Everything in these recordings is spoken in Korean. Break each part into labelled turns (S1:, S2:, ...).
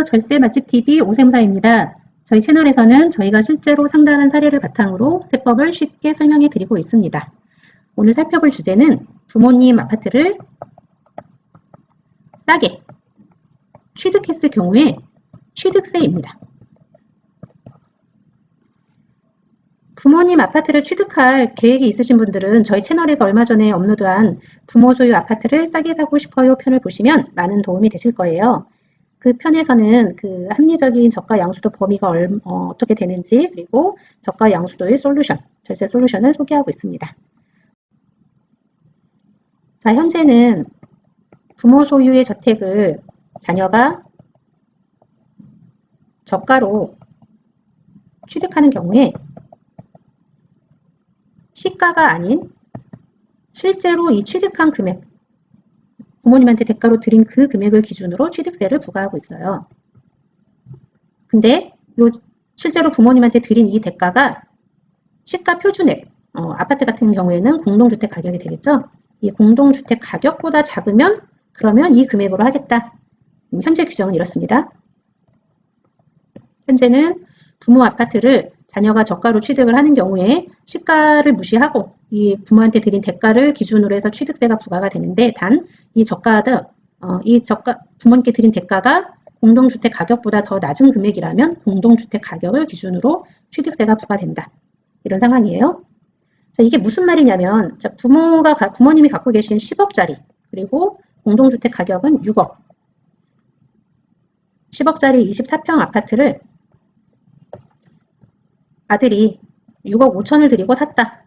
S1: 절세 맛집 TV 오샘사입니다. 저희 채널에서는 저희가 실제로 상담한 사례를 바탕으로 세법을 쉽게 설명해 드리고 있습니다. 오늘 살펴볼 주제는 부모님 아파트를 싸게 취득했을 경우에 취득세입니다. 부모님 아파트를 취득할 계획이 있으신 분들은 저희 채널에서 얼마 전에 업로드한 부모 소유 아파트를 싸게 사고 싶어요 편을 보시면 많은 도움이 되실 거예요. 그 편에서는 그 합리적인 저가 양수도 범위가 어떻게 되는지, 그리고 저가 양수도의 솔루션, 절세 솔루션을 소개하고 있습니다. 자, 현재는 부모 소유의 저택을 자녀가 저가로 취득하는 경우에 시가가 아닌 실제로 이 취득한 금액, 부모님한테 대가로 드린 그 금액을 기준으로 취득세를 부과하고 있어요. 근데 실제로 부모님한테 드린 이 대가가 시가 표준액, 아파트 같은 경우에는 공동주택 가격이 되겠죠. 이 공동주택 가격보다 작으면 그러면 이 금액으로 하겠다. 현재 규정은 이렇습니다. 현재는 부모 아파트를 자녀가 저가로 취득을 하는 경우에 시가를 무시하고 이 부모한테 드린 대가를 기준으로 해서 취득세가 부과가 되는데, 단 이 부모님께 드린 대가가 공동주택 가격보다 더 낮은 금액이라면 공동주택 가격을 기준으로 취득세가 부과된다. 이런 상황이에요. 자, 이게 무슨 말이냐면, 자, 부모님이 갖고 계신 10억짜리, 그리고 공동주택 가격은 6억. 10억짜리 24평 아파트를 아들이 6억 5천을 들이고 샀다.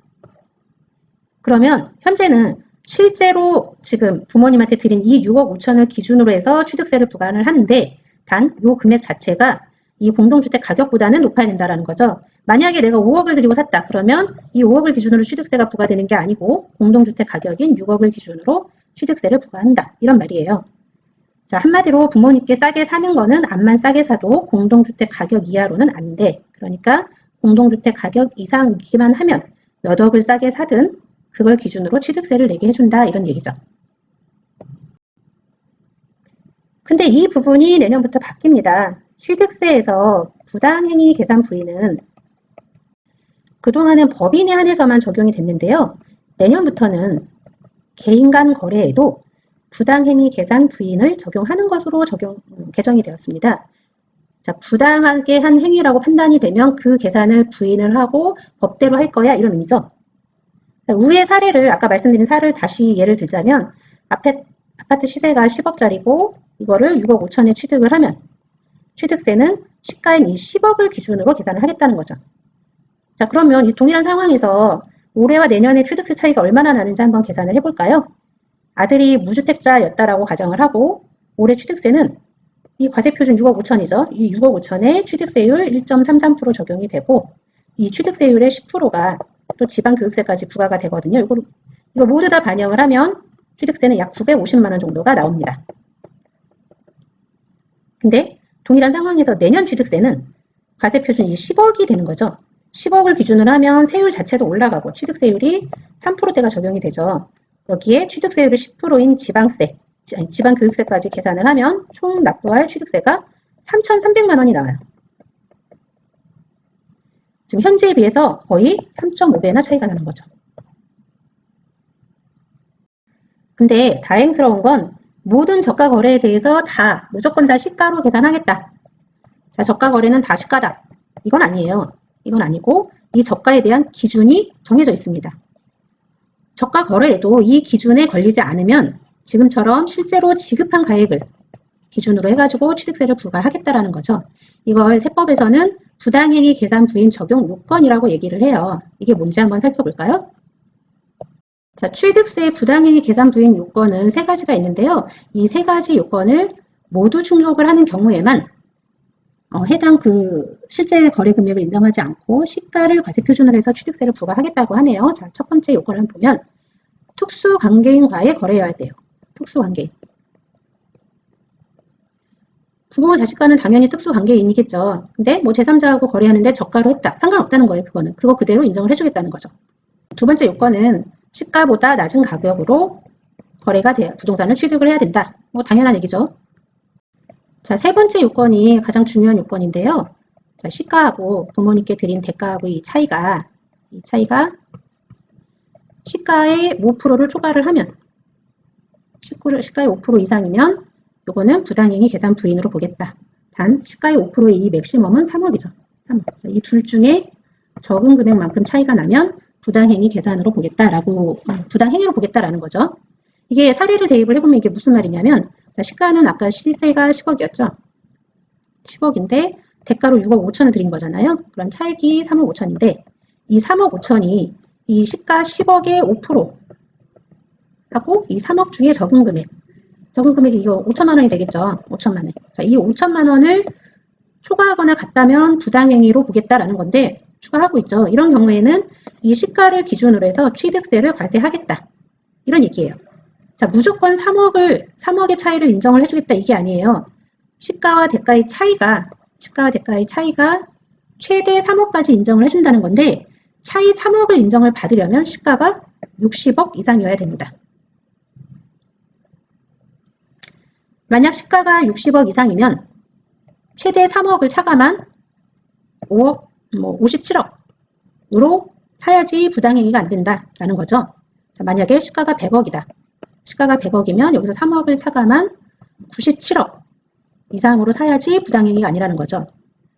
S1: 그러면 현재는 실제로 지금 부모님한테 드린 이 6억 5천을 기준으로 해서 취득세를 부과를 하는데, 단 이 금액 자체가 이 공동주택 가격보다는 높아야 된다는 거죠. 만약에 내가 5억을 들이고 샀다. 그러면 이 5억을 기준으로 취득세가 부과되는 게 아니고 공동주택 가격인 6억을 기준으로 취득세를 부과한다. 이런 말이에요. 자, 한마디로 부모님께 싸게 사는 거는 암만 싸게 사도 공동주택 가격 이하로는 안 돼. 그러니까 공동주택 가격 이상이기만 하면 몇 억을 싸게 사든 그걸 기준으로 취득세를 내게 해준다, 이런 얘기죠. 근데 이 부분이 내년부터 바뀝니다. 취득세에서 부당행위 계산 부인은 그동안은 법인에 한해서만 적용이 됐는데요. 내년부터는 개인 간 거래에도 부당행위 계산 부인을 적용하는 것으로 개정이 되었습니다. 자, 부당하게 한 행위라고 판단이 되면 그 계산을 부인을 하고 법대로 할 거야, 이런 의미죠. 위의 사례를, 아까 말씀드린 사례를 다시 예를 들자면, 아파트 시세가 10억짜리고 이거를 6억 5천에 취득을 하면 취득세는 시가인 이 10억을 기준으로 계산을 하겠다는 거죠. 자, 그러면 이 동일한 상황에서 올해와 내년의 취득세 차이가 얼마나 나는지 한번 계산을 해볼까요? 아들이 무주택자였다라고 가정을 하고 올해 취득세는 이 과세표준 6억 5천이죠. 이 6억 5천에 취득세율 1.33% 적용이 되고, 이 취득세율의 10%가 또 지방교육세까지 부과가 되거든요. 이거 모두 다 반영을 하면 취득세는 약 950만 원 정도가 나옵니다. 근데 동일한 상황에서 내년 취득세는 과세표준이 10억이 되는 거죠. 10억을 기준으로 하면 세율 자체도 올라가고 취득세율이 3%대가 적용이 되죠. 여기에 취득세율이 10%인 지방교육세까지 계산을 하면 총 납부할 취득세가 3,300만 원이 나와요. 지금 현재에 비해서 거의 3.5배나 차이가 나는 거죠. 근데 다행스러운 건 모든 저가 거래에 대해서 무조건 다 시가로 계산하겠다. 자, 저가 거래는 다 시가다. 이건 아니에요. 이건 아니고 이 저가에 대한 기준이 정해져 있습니다. 저가 거래에도 이 기준에 걸리지 않으면 지금처럼 실제로 지급한 가액을 기준으로 해가지고 취득세를 부과하겠다라는 거죠. 이걸 세법에서는 부당행위 계산 부인 적용 요건이라고 얘기를 해요. 이게 뭔지 한번 살펴볼까요? 자, 취득세 부당행위 계산 부인 요건은 세 가지가 있는데요. 이 세 가지 요건을 모두 충족을 하는 경우에만 해당 실제 거래 금액을 인정하지 않고 시가를 과세 표준으로 해서 취득세를 부과하겠다고 하네요. 자, 첫 번째 요건을 보면 특수관계인과의 거래여야 돼요. 특수관계인. 부모 자식과는 당연히 특수관계인이겠죠. 근데 뭐 제3자하고 거래하는데 저가로 했다. 상관없다는 거예요. 그거는. 그거 그대로 인정을 해주겠다는 거죠. 두 번째 요건은 시가보다 낮은 가격으로 거래가 돼야 부동산을 취득을 해야 된다. 뭐 당연한 얘기죠. 자, 세 번째 요건이 가장 중요한 요건인데요. 자, 시가하고 부모님께 드린 대가하고 이 차이가 시가의 5%를 초과를 하면 시가의 5% 이상이면 요거는 부당행위 계산 부인으로 보겠다. 단 시가의 5%의 이 맥시멈은 3억이죠. 3억. 이 둘 중에 적은 금액만큼 차이가 나면 부당행위 계산으로 보겠다라고 부당행위로 보겠다라는 거죠. 이게 사례를 대입을 해보면 이게 무슨 말이냐면 자, 시가는 아까 시세가 10억이었죠. 10억인데 대가로 6억 5천을 드린 거잖아요. 그럼 차익이 3억 5천인데 이 3억 5천이 이 시가 10억의 5% 하고 이 3억 중에 적은 금액이 이거 5천만 원이 되겠죠. 5천만 원. 자, 이 5천만 원을 초과하거나 같다면 부당행위로 보겠다라는 건데 추가하고 있죠. 이런 경우에는 이 시가를 기준으로 해서 취득세를 과세하겠다. 이런 얘기예요. 자, 무조건 3억의 차이를 인정을 해주겠다 이게 아니에요. 시가와 대가의 차이가 최대 3억까지 인정을 해준다는 건데 차이 3억을 인정을 받으려면 시가가 60억 이상이어야 됩니다. 만약 시가가 60억 이상이면 최대 3억을 차감한 5억, 57억으로 사야지 부당행위가 안 된다라는 거죠. 자, 만약에 시가가 100억이다. 시가가 100억이면 여기서 3억을 차감한 97억 이상으로 사야지 부당행위가 아니라는 거죠.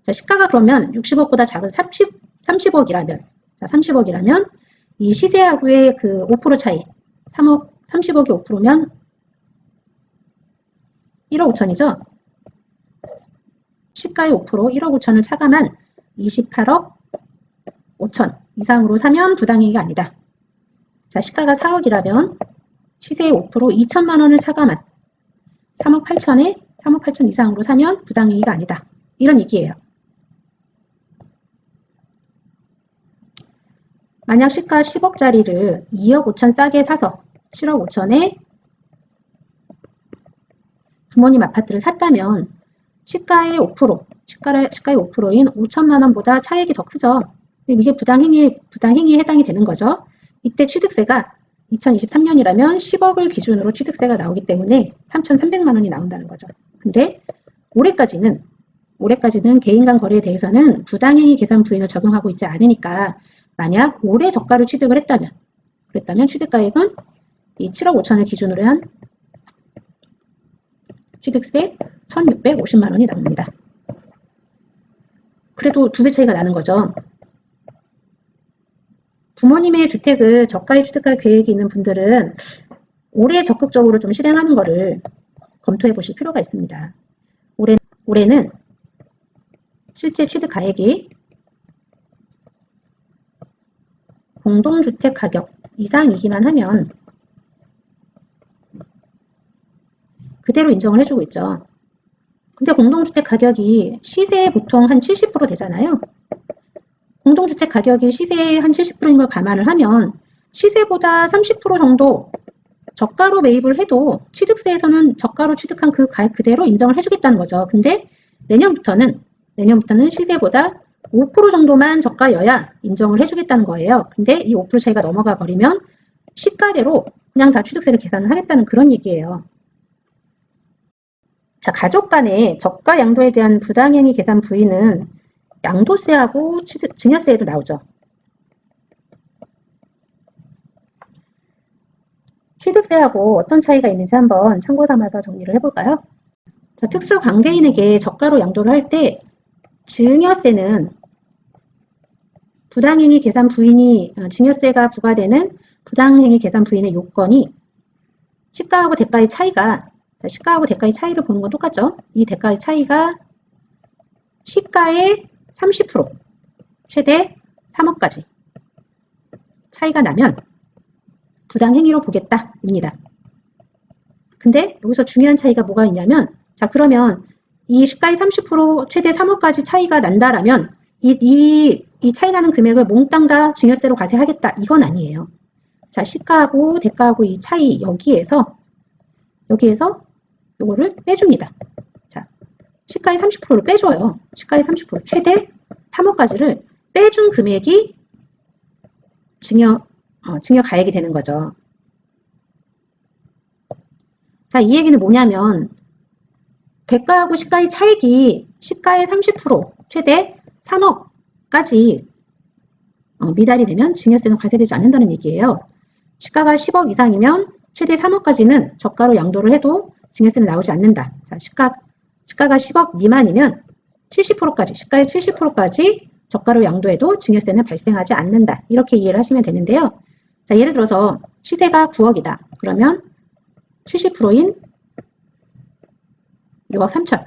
S1: 자, 시가가 그러면 60억보다 작은 30억이라면 이 시세하고의 그 5% 차이 30억이 5%면 1억 5천이죠. 시가의 5% 1억 5천을 차감한 28억 5천 이상으로 사면 부당행위가 아니다. 자, 시가가 4억이라면 시세의 5% 2천만 원을 차감한 3억 8천 이상으로 사면 부당행위가 아니다. 이런 얘기예요. 만약 시가 10억짜리를 2억 5천 싸게 사서 7억 5천에 부모님 아파트를 샀다면 시가의 5%인 5천만 원보다 차익이 더 크죠. 이게 부당행위에 해당이 되는 거죠. 이때 취득세가 2023년이라면 10억을 기준으로 취득세가 나오기 때문에 3,300만 원이 나온다는 거죠. 근데 올해까지는 개인 간 거래에 대해서는 부당행위 계산 부인을 적용하고 있지 않으니까 만약 올해 저가를 취득을 그랬다면 취득가액은 이 7억 5천을 기준으로 한 취득세 1,650만 원이 나옵니다. 그래도 두 배 차이가 나는 거죠. 부모님의 주택을 저가에 취득할 계획이 있는 분들은 올해 적극적으로 좀 실행하는 것을 검토해 보실 필요가 있습니다. 올해는 실제 취득 가액이 공동주택 가격 이상이기만 하면 그대로 인정을 해주고 있죠. 근데 공동주택 가격이 시세에 보통 한 70% 되잖아요. 공동주택 가격이 시세의 한 70%인 걸 감안을 하면 시세보다 30% 정도 저가로 매입을 해도 취득세에서는 저가로 취득한 그 가액 그대로 인정을 해주겠다는 거죠. 근데 내년부터는 시세보다 5% 정도만 저가여야 인정을 해주겠다는 거예요. 근데 이 5% 차이가 넘어가 버리면 시가대로 그냥 다 취득세를 계산을 하겠다는 그런 얘기예요. 자, 가족 간의 저가 양도에 대한 부당행위 계산 부인은 양도세하고 증여세에도 나오죠. 취득세하고 어떤 차이가 있는지 한번 참고 삼아서 정리를 해볼까요? 자, 특수관계인에게 저가로 양도를 할 때 증여세는 부당행위 계산 부인이 증여세가 부과되는 부당행위 계산 부인의 요건이 시가하고 대가의 차이가 시가하고 대가의 차이를 보는 건 똑같죠. 이 대가의 차이가 시가의 30% 최대 3억까지 차이가 나면 부당행위로 보겠다입니다. 근데 여기서 중요한 차이가 뭐가 있냐면 자, 그러면 이 시가의 30% 최대 3억까지 차이가 난다라면 이 차이 나는 금액을 몽땅 다 증여세로 과세하겠다 이건 아니에요. 자, 시가하고 대가하고 이 차이 여기에서 요거를 빼줍니다. 자, 시가의 30%를 빼줘요. 시가의 30% 최대 3억까지를 빼준 금액이 증여 가액이 되는 거죠. 자, 이 얘기는 뭐냐면 대가하고 시가의 차익이 시가의 30% 최대 3억까지 미달이 되면 증여세는 과세되지 않는다는 얘기예요. 시가가 10억 이상이면 최대 3억까지는 저가로 양도를 해도 증여세는 나오지 않는다. 자, 시가가 10억 미만이면 70%까지, 시가의 70%까지 저가로 양도해도 증여세는 발생하지 않는다. 이렇게 이해를 하시면 되는데요. 자, 예를 들어서 시세가 9억이다. 그러면 70%인 6억 3천.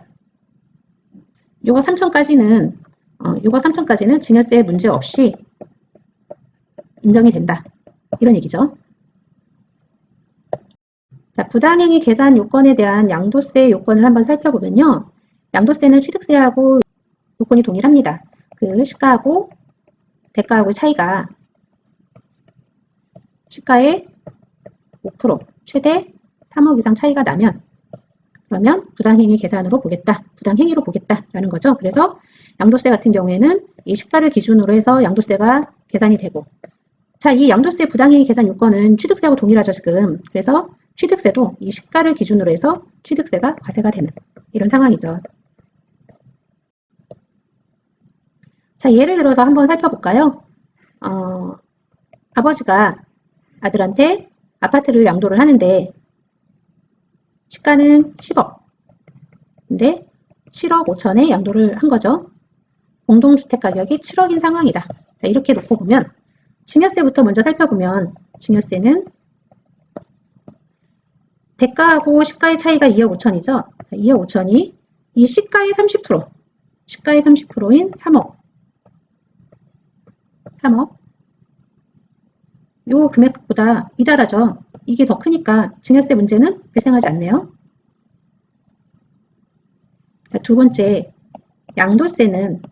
S1: 6억 3천까지는 증여세 문제 없이 인정이 된다. 이런 얘기죠. 자, 부당행위 계산 요건에 대한 양도세 요건을 한번 살펴보면요. 양도세는 취득세하고 요건이 동일합니다. 그 시가하고 대가하고 차이가 시가의 5% 최대 3억 이상 차이가 나면 그러면 부당행위 계산으로 보겠다. 부당행위로 보겠다라는 거죠. 그래서 양도세 같은 경우에는 이 시가를 기준으로 해서 양도세가 계산이 되고 자, 이 양도세 부당행위 계산 요건은 취득세하고 동일하죠, 지금. 그래서 취득세도 이 시가를 기준으로 해서 취득세가 과세가 되는 이런 상황이죠. 자, 예를 들어서 한번 살펴볼까요? 아버지가 아들한테 아파트를 양도를 하는데 시가는 10억. 근데 7억 5천에 양도를 한 거죠. 공동주택 가격이 7억인 상황이다. 자, 이렇게 놓고 보면 증여세부터 먼저 살펴보면 증여세는 대가하고 시가의 차이가 2억 5천이죠. 자, 2억 5천이 이 시가의 30%인 3억. 요 금액보다 미달하죠. 이게 더 크니까 증여세 문제는 발생하지 않네요. 자, 두 번째, 양도세는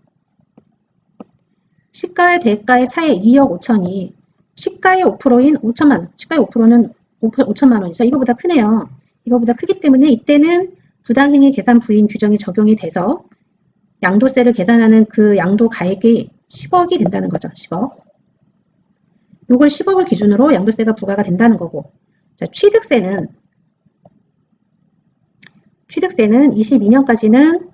S1: 시가의 대가의 차이 2억 5천이 시가의 5%인 5천만 원, 시가의 5%는 5천만 원이죠. 이거보다 크네요. 이거보다 크기 때문에 이때는 부당행위 계산 부인 규정이 적용이 돼서 양도세를 계산하는 그 양도 가액이 10억이 된다는 거죠. 10억. 요걸 10억을 기준으로 양도세가 부과가 된다는 거고 자, 취득세는 22년까지는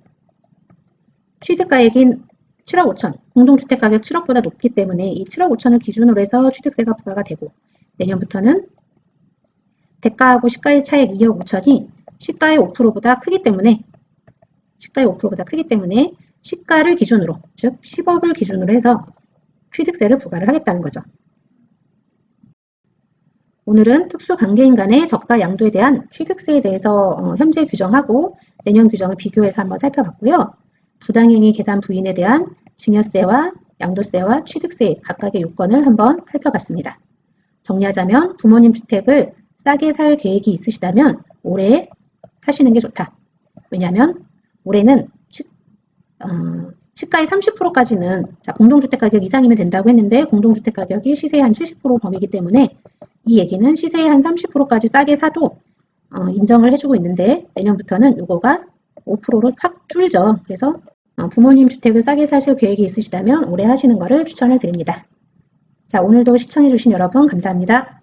S1: 취득가액인 7억 5천, 공동주택가격 7억보다 높기 때문에 이 7억 5천을 기준으로 해서 취득세가 부과가 되고 내년부터는 대가하고 시가의 차액 2억 5천이 시가의 5%보다 크기 때문에 시가를 기준으로, 즉 10억을 기준으로 해서 취득세를 부과를 하겠다는 거죠. 오늘은 특수관계인 간의 저가 양도에 대한 취득세에 대해서 현재 규정하고 내년 규정을 비교해서 한번 살펴봤고요. 부당행위 계산 부인에 대한 증여세와 양도세와 취득세 각각의 요건을 한번 살펴봤습니다. 정리하자면 부모님 주택을 싸게 살 계획이 있으시다면 올해 사시는 게 좋다. 왜냐하면 올해는 시가의 30%까지는 공동주택 가격 이상이면 된다고 했는데 공동주택 가격이 시세의 한 70% 범위이기 때문에 이 얘기는 시세의 한 30%까지 싸게 사도 인정을 해주고 있는데 내년부터는 이거가 5%로 확 줄죠. 그래서 부모님 주택을 싸게 사실 계획이 있으시다면 올해 하시는 거를 추천을 드립니다. 자, 오늘도 시청해주신 여러분 감사합니다.